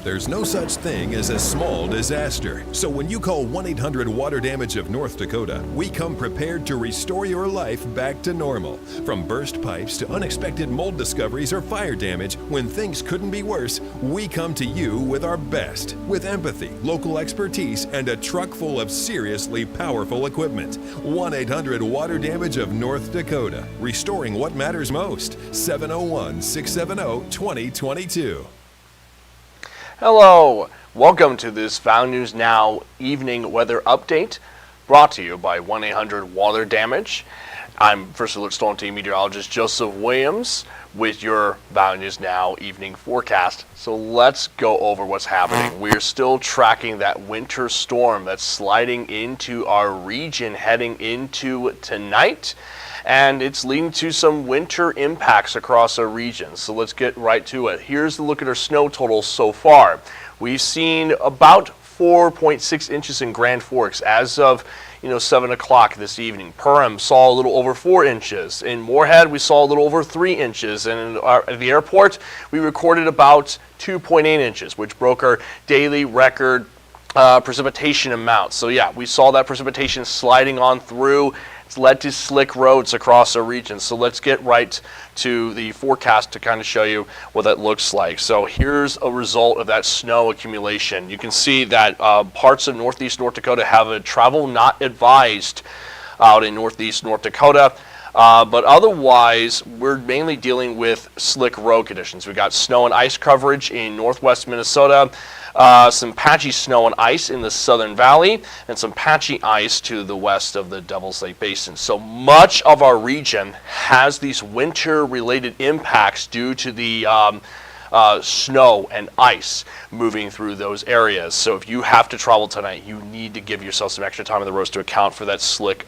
There's no such thing as a small disaster. So when you call 1-800-WATER-DAMAGE of North Dakota, we come prepared to restore your life back to normal. From burst pipes to unexpected mold discoveries or fire damage, when things couldn't be worse, we come to you with our best. With empathy, local expertise, and a truck full of seriously powerful equipment. 1-800-WATER-DAMAGE of North Dakota. Restoring what matters most. 701-670-2022. Hello, welcome to this Valley News Now evening weather update brought to you by 1-800-WATER-DAMAGE. I'm First Alert Storm Team meteorologist Joseph Williams with your Valley News Now evening forecast. So let's go over what's happening. We're still tracking that winter storm that's sliding into our region heading into tonight. And it's leading to some winter impacts across our region. So let's get right to it. Here's the look at our snow totals so far. We've seen about 4.6 inches in Grand Forks as of 7 o'clock this evening. Perham saw a little over 4 inches. In Moorhead, we saw a little over 3 inches. And at the airport, we recorded about 2.8 inches, which broke our daily record precipitation amount. So yeah, we saw that precipitation sliding on through. It's led to slick roads across our region. So let's get right to the forecast to kind of show you what that looks like. So here's a result of that snow accumulation. You can see that parts of northeast North Dakota have a travel not advised out in northeast North Dakota. But otherwise, we're mainly dealing with slick road conditions. We've got snow and ice coverage in northwest Minnesota, some patchy snow and ice in the Southern Valley, and some patchy ice to the west of the Devil's Lake Basin. So much of our region has these winter-related impacts due to the snow and ice moving through those areas. So if you have to travel tonight, you need to give yourself some extra time on the roads to account for that slick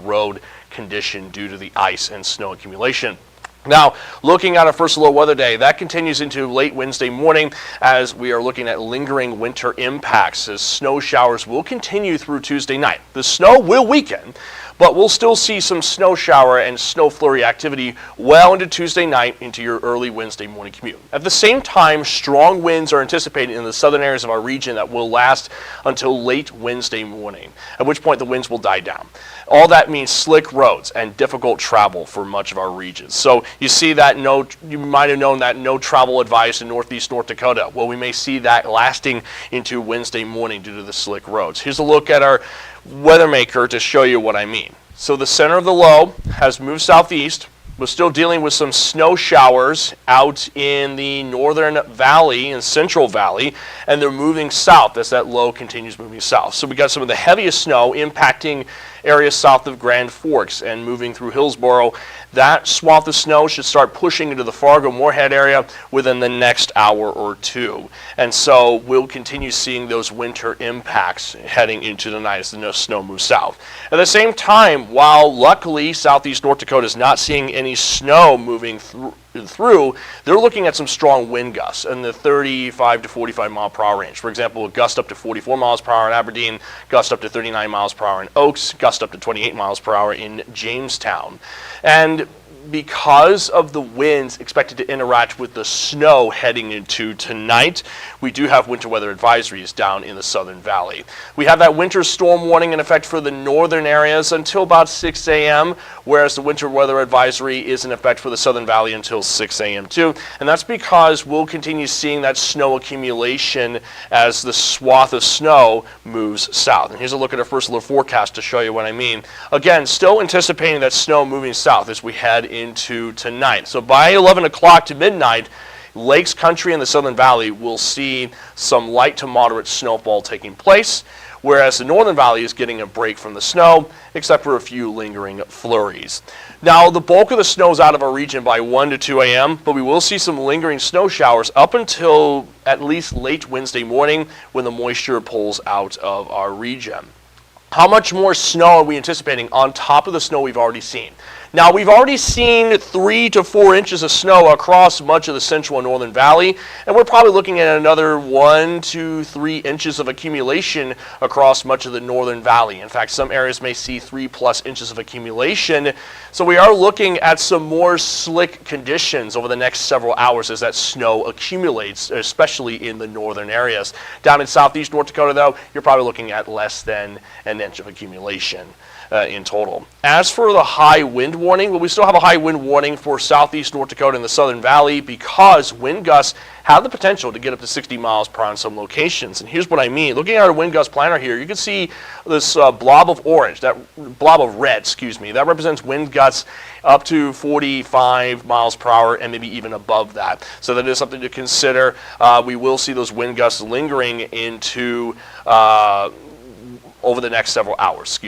road condition due to the ice and snow accumulation. Now, looking at our first low weather day, that continues into late Wednesday morning as we are looking at lingering winter impacts as snow showers will continue through Tuesday night. The snow will weaken, but we'll still see some snow shower and snow flurry activity well into Tuesday night into your early Wednesday morning commute. At the same time, strong winds are anticipated in the southern areas of our region that will last until late Wednesday morning, at which point the winds will die down. All that means slick roads and difficult travel for much of our region. So you see that you might have known that no travel advised in northeast North Dakota. Well, we may see that lasting into Wednesday morning due to the slick roads. Here's a look at our weather maker to show you what I mean. So the center of the low has moved southeast. We're still dealing with some snow showers out in the northern valley and central valley, and they're moving south as that low continues moving south. So we got some of the heaviest snow impacting areas south of Grand Forks and moving through Hillsboro. That swath of snow should start pushing into the Fargo-Moorhead area within the next hour or two. And so we'll continue seeing those winter impacts heading into the night as the snow moves south. At the same time, while luckily southeast North Dakota is not seeing any snow moving through, they're looking at some strong wind gusts in the 35 to 45 mile per hour range. For example, a gust up to 44 miles per hour in Aberdeen, gust up to 39 miles per hour in Oaks, gust up to 28 miles per hour in Jamestown. And because of the winds expected to interact with the snow heading into tonight, we do have winter weather advisories down in the Southern Valley. We have that winter storm warning in effect for the northern areas until about 6 a.m., whereas the winter weather advisory is in effect for the Southern Valley until 6 a.m. too. And that's because we'll continue seeing that snow accumulation as the swath of snow moves south. And here's a look at our first little forecast to show you what I mean. Again, still anticipating that snow moving south as we head into tonight. So by 11 o'clock to midnight, Lakes Country and the Southern Valley will see some light to moderate snowfall taking place, whereas the Northern Valley is getting a break from the snow, except for a few lingering flurries. Now, the bulk of the snow is out of our region by 1 to 2 a.m., but we will see some lingering snow showers up until at least late Wednesday morning when the moisture pulls out of our region. How much more snow are we anticipating on top of the snow we've already seen? Now, we've already seen 3 to 4 inches of snow across much of the central and northern valley, and we're probably looking at another 1 to 3 inches of accumulation across much of the northern valley. In fact, some areas may see 3+ inches of accumulation. So we are looking at some more slick conditions over the next several hours as that snow accumulates, especially in the northern areas. Down in southeast North Dakota, though, you're probably looking at less than an inch of accumulation in total. As for the high wind warning, well, we still have a high wind warning for southeast North Dakota and the southern valley because wind gusts have the potential to get up to 60 miles per hour in some locations. And here's what I mean. Looking at our wind gust planner here, you can see this blob of orange, that blob of red, excuse me, that represents wind gusts up to 45 miles per hour and maybe even above that. So that is something to consider. We will see those wind gusts lingering into over the next several hours,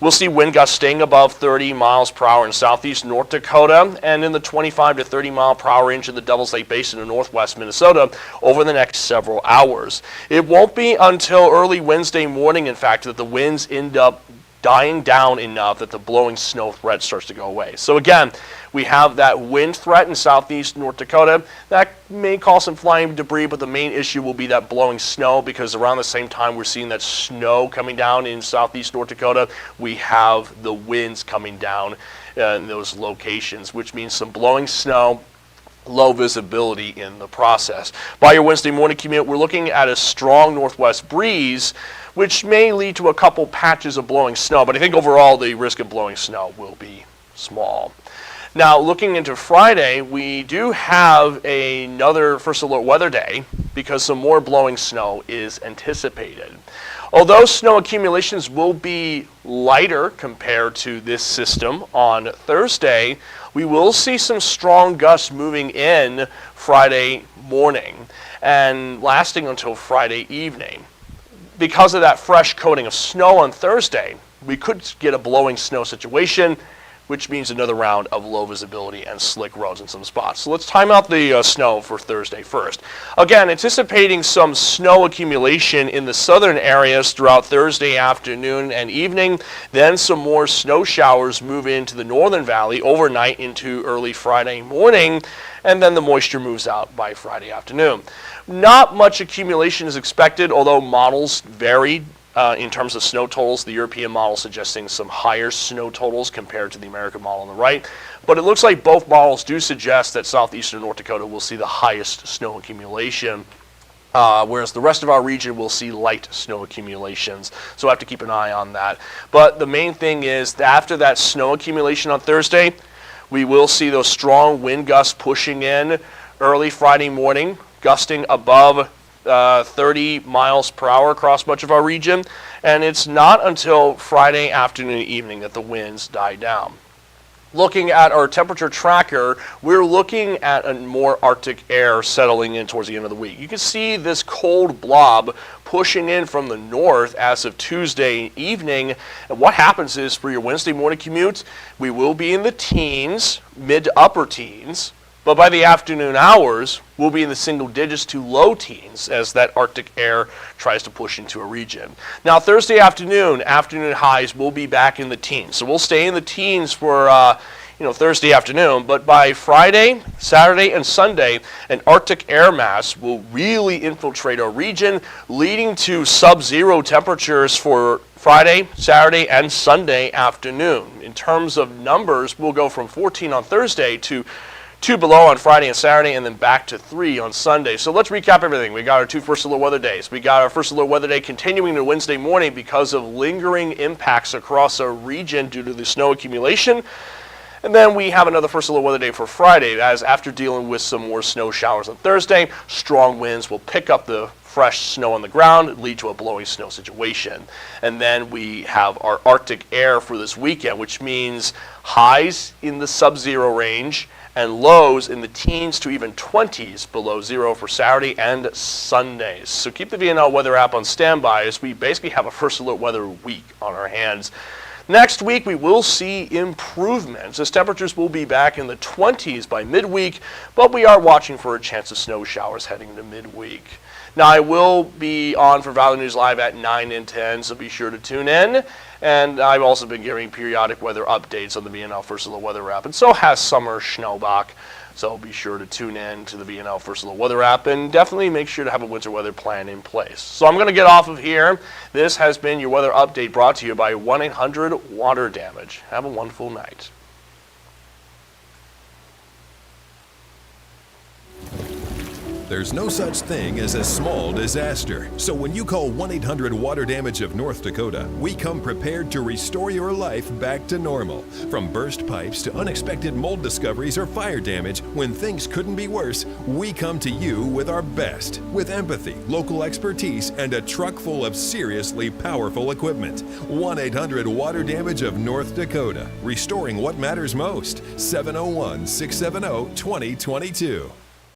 We'll see wind gusts staying above 30 miles per hour in southeast North Dakota and in the 25 to 30 mile per hour range in the Devil's Lake Basin in northwest Minnesota over the next several hours. It won't be until early Wednesday morning, in fact, that the winds end up dying down enough that the blowing snow threat starts to go away. So again, we have that wind threat in southeast North Dakota. That may cause some flying debris, but the main issue will be that blowing snow because around the same time we're seeing that snow coming down in southeast North Dakota, we have the winds coming down in those locations, which means some blowing snow, low visibility in the process. By your Wednesday morning commute, we're looking at a strong northwest breeze, which may lead to a couple patches of blowing snow, but I think overall the risk of blowing snow will be small. Now, looking into Friday, we do have another first alert weather day because some more blowing snow is anticipated. Although snow accumulations will be lighter compared to this system on Thursday, we will see some strong gusts moving in Friday morning and lasting until Friday evening. Because of that fresh coating of snow on Thursday, we could get a blowing snow situation, which means another round of low visibility and slick roads in some spots. So let's time out the snow for Thursday first. Again, anticipating some snow accumulation in the southern areas throughout Thursday afternoon and evening. Then some more snow showers move into the northern valley overnight into early Friday morning. And then the moisture moves out by Friday afternoon. Not much accumulation is expected, although models vary in terms of snow totals. The European model suggesting some higher snow totals compared to the American model on the right. But it looks like both models do suggest that southeastern North Dakota will see the highest snow accumulation, whereas the rest of our region will see light snow accumulations. So I have to keep an eye on that. But the main thing is that after that snow accumulation on Thursday, we will see those strong wind gusts pushing in early Friday morning, gusting above 30 miles per hour across much of our region. And it's not until Friday afternoon and evening that the winds die down. Looking at our temperature tracker, we're looking at a more Arctic air settling in towards the end of the week. You can see this cold blob pushing in from the north as of Tuesday evening. And what happens is for your Wednesday morning commute, we will be in the teens, mid to upper teens. But by the afternoon hours, we'll be in the single digits to low teens as that Arctic air tries to push into a region. Now, Thursday afternoon highs will be back in the teens. So we'll stay in the teens for Thursday afternoon. But by Friday, Saturday, and Sunday, an Arctic air mass will really infiltrate our region, leading to sub-zero temperatures for Friday, Saturday, and Sunday afternoon. In terms of numbers, we'll go from 14 on Thursday to 2 below on Friday and Saturday, and then back to 3 on Sunday. So let's recap everything. We got our 2 first alert weather days. We got our first alert weather day continuing to Wednesday morning because of lingering impacts across our region due to the snow accumulation. And then we have another first alert weather day for Friday, as after dealing with some more snow showers on Thursday, strong winds will pick up the fresh snow on the ground, lead to a blowing snow situation. And then we have our Arctic air for this weekend, which means highs in the sub-zero range and lows in the teens to even 20s below zero for Saturday and Sundays. So keep the VNN weather app on standby as we basically have a first alert weather week on our hands. Next week, we will see improvements as temperatures will be back in the 20s by midweek, but we are watching for a chance of snow showers heading into midweek. Now, I will be on for Valley News Live at 9 and 10, so be sure to tune in. And I've also been giving periodic weather updates on the VNL First Alert Weather app, and so has Summer Schneebach. So be sure to tune in to the VNL First Alert Weather app, and definitely make sure to have a winter weather plan in place. So I'm going to get off of here. This has been your weather update brought to you by 1-800-WATER-DAMAGE. Have a wonderful night. There's no such thing as a small disaster. So when you call 1-800-WATER-DAMAGE of North Dakota, we come prepared to restore your life back to normal. From burst pipes to unexpected mold discoveries or fire damage, when things couldn't be worse, we come to you with our best. With empathy, local expertise, and a truck full of seriously powerful equipment. 1-800-WATER-DAMAGE of North Dakota. Restoring what matters most. 701-670-2022.